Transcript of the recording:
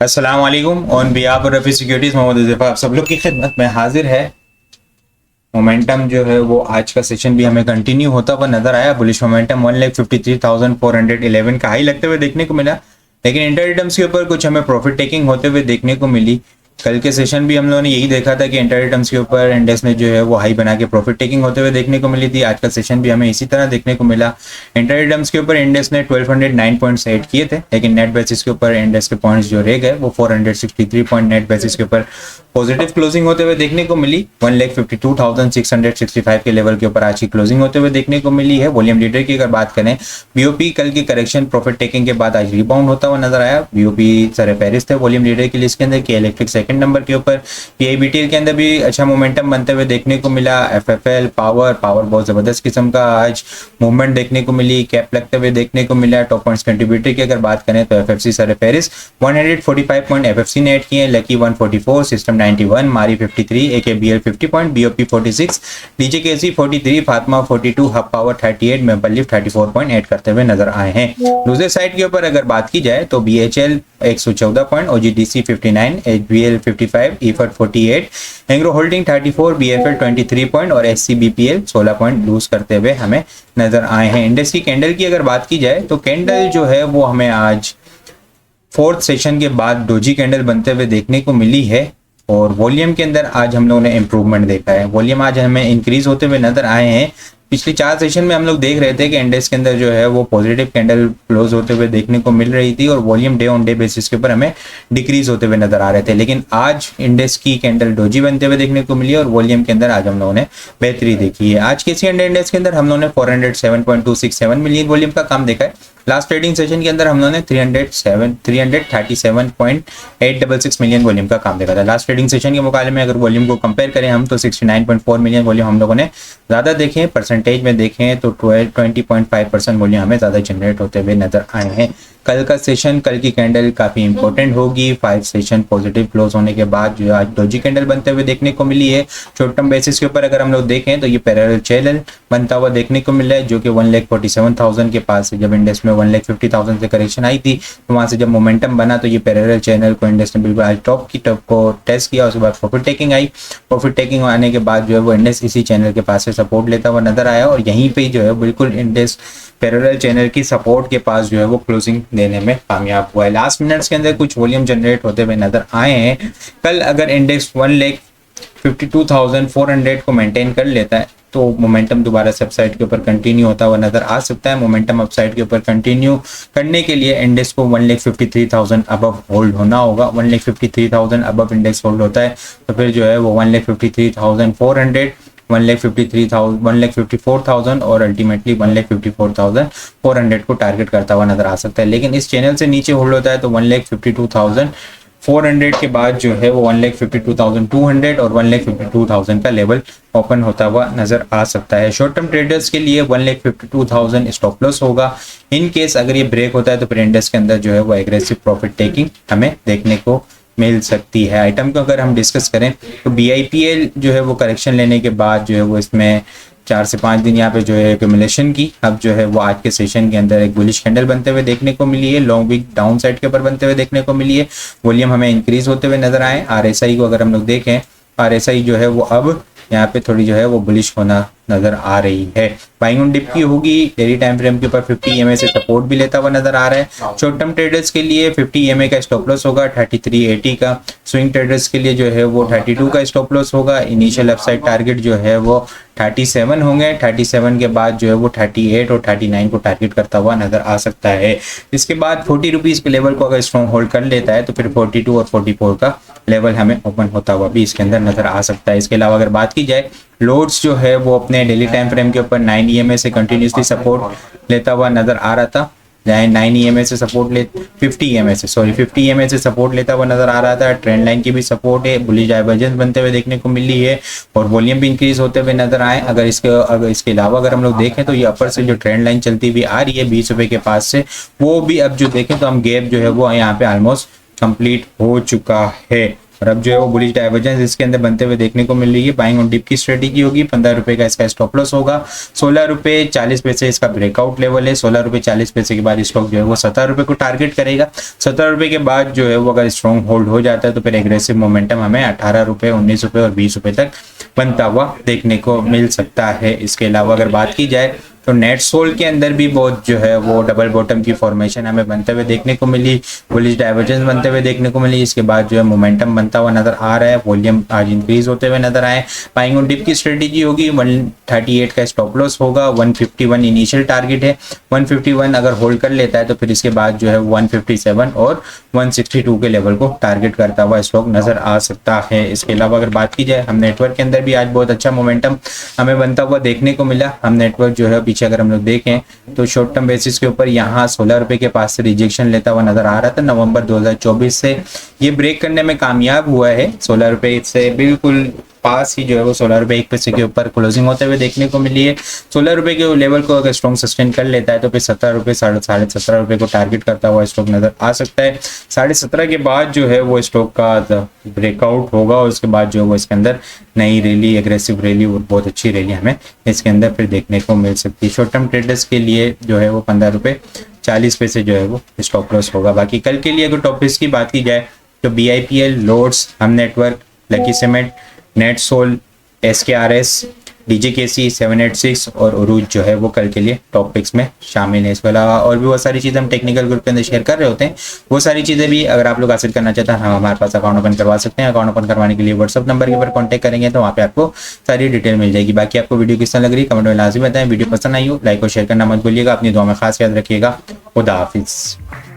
अस्सलाम वालेकुम। On behalf of Rafi securities Mohammad Huzaifa आप सब लोग की खिदमत में हाजिर है। मोमेंटम जो है वो आज का सेशन भी हमें कंटिन्यू होता हुआ नजर आया। बुलिश मोमेंटम 1,53,411 का हाई लगते हुए देखने को मिला, लेकिन इंटर रिटर्म्स के ऊपर कुछ हमें प्रॉफिट टेकिंग होते हुए देखने को मिली। कल के सेशन भी हम लोगों ने यही देखा था कि इंटर रिटर्म्स के ऊपर इंडेक्स ने जो है वो हाई बना के प्रॉफिट टेकिंग होते हुए देखने को मिली थी। आज का सेशन भी हमें इसी तरह देखने को मिला। इंटर रिटर्म्स के ऊपर इंडेक्स ने 1209 पॉइंट्स ऐड किए थे, लेकिन नेट बेसिस के ऊपर इंडेक्स के पॉइंट्स जो रह गए वो 463 पॉइंट नेट बेसिस के ऊपर पॉजिटिव क्लोजिंग होते हुए देखने को मिली। 1,52,665 के लेवल के ऊपर आज की क्लोजिंग होते हुए देखने को मिली है। वॉल्यूम लीडर की अगर बात करें, बीओपी कल की करेक्शन प्रॉफिट टेकिंग के बाद आज रिबाउंड होता हुआ नजर आया। बीओपी सर पेरिस थे वॉल्यूम लीडर की लिस्ट के अंदर, की इलेक्ट्रिक सेकंड नंबर के ऊपर। पीआईबीटीएल के अंदर भी अच्छा मोमेंटम बनते हुए देखने को मिला। एफएफएल पावर बहुत जबरदस्त किस्म का आज मूवमेंट देखने को मिली, कैप लगते हुए देखने को मिला। टॉप पॉइंट्स कंट्रीब्यूटर की अगर बात करें तो FFC sir Paris 145 point FFC ने ऐड किए, लकी 144, सिस्टम 91, मारी 53, एकेबीएल 50 point, BOP 46, डीजेकेसी 43, Fatima 42, hub power 38, मेबलिफ 34 point add करते हुए नजर आए हैं। लूजर साइड के ऊपर अगर बात की जाए तो BHEL 114 point, OGDC 59, HBL 55, Efert 48, Engro holding 34, BFL 23 point और एससीबीपीएल 16 पॉइंट लूज करते हुए हमें नजर आए हैं। इंडेक्स की कैंडल की अगर बात की जाए तो कैंडल जो है वो हमें आज फोर्थ सेशन के बाद डोजी कैंडल बनते हुए देखने को मिली है। और वॉल्यूम के अंदर आज हम लोगों ने इंप्रूवमेंट देखा है। वॉल्यूम आज हमें इंक्रीज होते हुए नजर आए हैं। पिछली 4 सेशन में हम लोग देख रहे थे कि इंडेक्स के अंदर जो है वो पॉजिटिव कैंडल क्लोज होते हुए देखने को मिल रही थी और volume day on day basis के ऊपर हमें डिक्रीज होते हुए नजर आ रहे थे, लेकिन आज इंडेक्स की कैंडल डोजी बनते हुए देखने को मिली और वॉल्यूम के अंदर आज हम लोगों ने बेहतरी देखी है। आज के सी इंडेक्स के अंदर हम लोगों ने 407.267 मिलियन वॉल्यूम का काम देखा है। लास्ट ट्रेडिंग सेशन के अंदर हम लोगों ने 337.866 मिलियन वॉल्यूम का काम देखा था। लास्ट ट्रेडिंग सेशन के मुकाबले में अगर वॉल्यूम को कंपेयर करें हम तो 69.4 मिलियन वॉल्यूम हम लोगों ने ज्यादा देखे। परसेंटेज में देखें तो 20.5% वॉल्यूम हमें ज्यादा जनरेट होते हुए नजर आए हैं। कल का सेशन, कल की कैंडल काफी इंपॉर्टेंट होगी। 5 सेशन पॉजिटिव क्लोज होने के बाद जो आज डोजी कैंडल बनते हुए देखने को मिली है। शॉर्ट टर्म बेसिस के ऊपर अगर हम लोग देखें तो ये पैरेलल चैनल बनता हुआ देखने को मिला है, जो कि 1,47,000 के पास है। जब इंडेक्स में 1,50,000 से करेक्शन आई थी तो वहां से जब मोमेंटम बना तो ये पैरेलल चैनल को इंडेक्स ने बिल्कुल आज टॉप को टेस्ट किया। उसके बाद profit taking I. Profit taking आने के बाद जो है वो इंडेक्स इसी चैनल के पास से सपोर्ट लेता हुआ नजर आया और यहीं पे जो है बिल्कुल इंडेक्स पैरेलल चैनल की सपोर्ट के पास जो है वो क्लोजिंग देने में कामयाब हुआ है। लास्ट मिनट्स के अंदर कुछ वॉल्यूम जनरेट होते हुए नजर आए हैं। कल अगर इंडेक्स 1,52,400 को मेंटेन कर लेता है तो मोमेंटम दोबारा से अपसाइड के ऊपर कंटिन्यू होता हुआ नजर आ सकता है। मोमेंटम अपसाइड के ऊपर कंटिन्यू करने के लिए इंडेक्स को 1,53,000 अबव होल्ड होना होगा। 1,53,000 अबव इंडेक्स होल्ड होता है तो फिर जो है वो 1,53,400, 1,54,000 और अल्टीमेटली 1,54,400 को टारगेट करता हुआ नजर आ सकता है। लेकिन इस चैनल से नीचे होल्ड होता है तो 1,52,400 के बाद जो है वो 1,52,200 और 1,52,000 का लेवल ओपन होता हुआ नजर आ सकता है। शॉर्ट टर्म ट्रेडर्स के लिए 1,52,000 स्टॉप लॉस होगा। इन केस अगर ये ब्रेक होता है तो फिर इंडेक्स के अंदर जो है वो एग्रेसिव प्रॉफिट टेकिंग हमें देखने को मिल सकती है। आइटम को अगर हम डिस्कस करें तो बीआईपीएल जो है वो करेक्शन लेने के बाद जो है वो इसमें 4 से 5 दिन यहाँ पे जो है एक्यूमुलेशन की, अब जो है वो आज के सेशन के अंदर एक बुलिश कैंडल बनते हुए देखने को मिली है। लॉन्ग वीक डाउन साइड के ऊपर बनते हुए देखने को मिली है। वॉल्यूम हमें इंक्रीज होते हुए नजर आए। आरएसआई को अगर हम लोग देखें, आरएसआई जो है वो अब यहाँ पे थोड़ी जो है वो बुलिश होना नजर आ रही है। बाइंग ऑन डिप की होगी। डेली टाइम फ्रेम के ऊपर 50 EMA से सपोर्ट भी लेता हुआ नजर आ रहा है। शॉर्ट टर्म ट्रेडर्स के लिए 50 EMA का स्टॉप लॉस होगा, 3380 का। स्विंग ट्रेडर्स के लिए जो है वो 32 का स्टॉप लॉस होगा। इनिशियल अपसाइड टारगेट जो है वो 37 होंगे। 37 के बाद जो है वो 38 और 39 को टारगेट करता हुआ नजर आ सकता है। इसके बाद 40 रुपीज के लेवल को अगर स्ट्रॉन्ग होल्ड कर लेता है तो फिर 42 और 44 का लेवल हमें ओपन होता हुआ भी इसके अंदर नजर आ सकता है। इसके अलावा अगर बात की जाए, लोड्स जो है वो अपने डेली टाइम फ्रेम के ऊपर 9 EMA से कंटिन्यूसली सपोर्ट लेता हुआ नजर आ रहा था। 9 EMA से सपोर्ट ले 50 EMA से 50 EMA से सपोर्ट लेता हुआ नजर आ रहा था। ट्रेंड लाइन की भी सपोर्ट है, बुलिश डाइवर्जेंस बनते हुए देखने को मिली है और वॉल्यूम भी इंक्रीज होते हुए नजर आए। अगर इसके अलावा अगर हम लोग देखें तो ये अपर से जो ट्रेंड लाइन चलती हुई आ रही है 20 रुपए के पास से, वो भी अब जो देखें तो हम गैप जो है वो यहाँ पे ऑलमोस्ट कंप्लीट हो चुका है। और अब जो है वो बुलिश डाइवर्जेंस इसके अंदर बनते हुए देखने को मिल रही है। बाइंग ऑन डिप की स्ट्रेटेजी होगी। 15 रुपए का इसका स्टॉप लॉस होगा। 16 रुपए 40 पैसे इसका ब्रेकआउट लेवल है। 16 रुपए 40 पैसे के बाद स्टॉक जो है वो 17 रुपए को टारगेट करेगा। 17 रुपए के बाद जो है वो अगर स्ट्रॉन्ग होल्ड हो जाता है तो फिर एग्रेसिव मोमेंटम हमें 18 रुपए 19 रुपए और 20 रुपए तक बनता हुआ देखने को मिल सकता है। इसके अलावा अगर बात की जाए तो नेट सोल के अंदर भी बहुत जो है वो डबल बॉटम की फॉर्मेशन हमें बनते हुए देखने को मिली। बुलिश डाइवर्जेंस बनते हुए देखने को मिली। इसके बाद जो है मोमेंटम बनता हुआ नजर आ रहा है। वॉल्यूम आज इंक्रीज होते हुए नजर आए। बाइंग ऑन डिप की स्ट्रेटेजी होगी। 138 का स्टॉप लॉस होगा। 151 इनिशियल टारगेट है। 151 अगर होल्ड कर लेता है तो फिर इसके बाद जो है 157 और 162 के लेवल को टारगेट करता हुआ स्टॉक नजर आ सकता है। इसके अलावा अगर बात की जाए हम नेटवर्क के अंदर भी आज बहुत अच्छा मोमेंटम हमें बनता हुआ देखने को मिला। हम नेटवर्क जो है पीछे अगर हम लोग देखें तो शॉर्ट टर्म बेसिस के ऊपर यहाँ 16 रुपए के पास से रिजेक्शन लेता हुआ नजर आ रहा था। नवंबर 2024 से ये ब्रेक करने में कामयाब हुआ है। 16 रुपए से बिल्कुल पास ही जो है वो 16 रुपए 1 पैसे के ऊपर क्लोजिंग होते हुए देखने को मिली है। 16 रुपए के लेवल को अगर स्ट्रॉन्ग सस्टेन कर लेता है तो फिर 17 रुपए 17.5 रुपए को टारगेट करता हुआ स्टॉक नजर आ सकता है। 17.5 के बाद जो है वो स्टॉक का ब्रेकआउट होगा और उसके बाद जो है वो इसके अंदर नई रैली, एग्रेसिव रैली और बहुत अच्छी रैली हमें इसके अंदर फिर देखने को मिल सकती है। शॉर्ट टर्म ट्रेडर्स के लिए जो है वो 15 रुपए 40 पैसे जो है वो स्टॉप लॉस होगा। बाकी कल के लिए अगर टॉपिक्स की बात की जाए तो BIPL, loads, Hum network, lucky cement, NetSol, SKRS, DJKC 786 और उरूज जो है वो कल के लिए टॉपिक्स में शामिल है। इसके अलावा और भी बहुत सारी चीज़ें हम टेक्निकल ग्रुप के अंदर शेयर कर रहे होते हैं। वो सारी चीज़ें भी अगर आप लोग हासिल करना चाहते हैं हम हमारे पास अकाउंट ओपन करवा सकते हैं। अकाउंट ओपन करवाने के लिए व्हाट्सअप नंबर के ऊपर कॉन्टैक्ट करेंगे तो वहाँ पे आपको सारी डिटेल मिल जाएगी। बाकी आपको वीडियो किस तरह लग रही कमेंट में लाजमी बताएं। वीडियो पसंद आई हो लाइक और शेयर करना मत भूलिएगा। अपनी दुआ में खास याद रखिएगा। खुदा हाफिज़।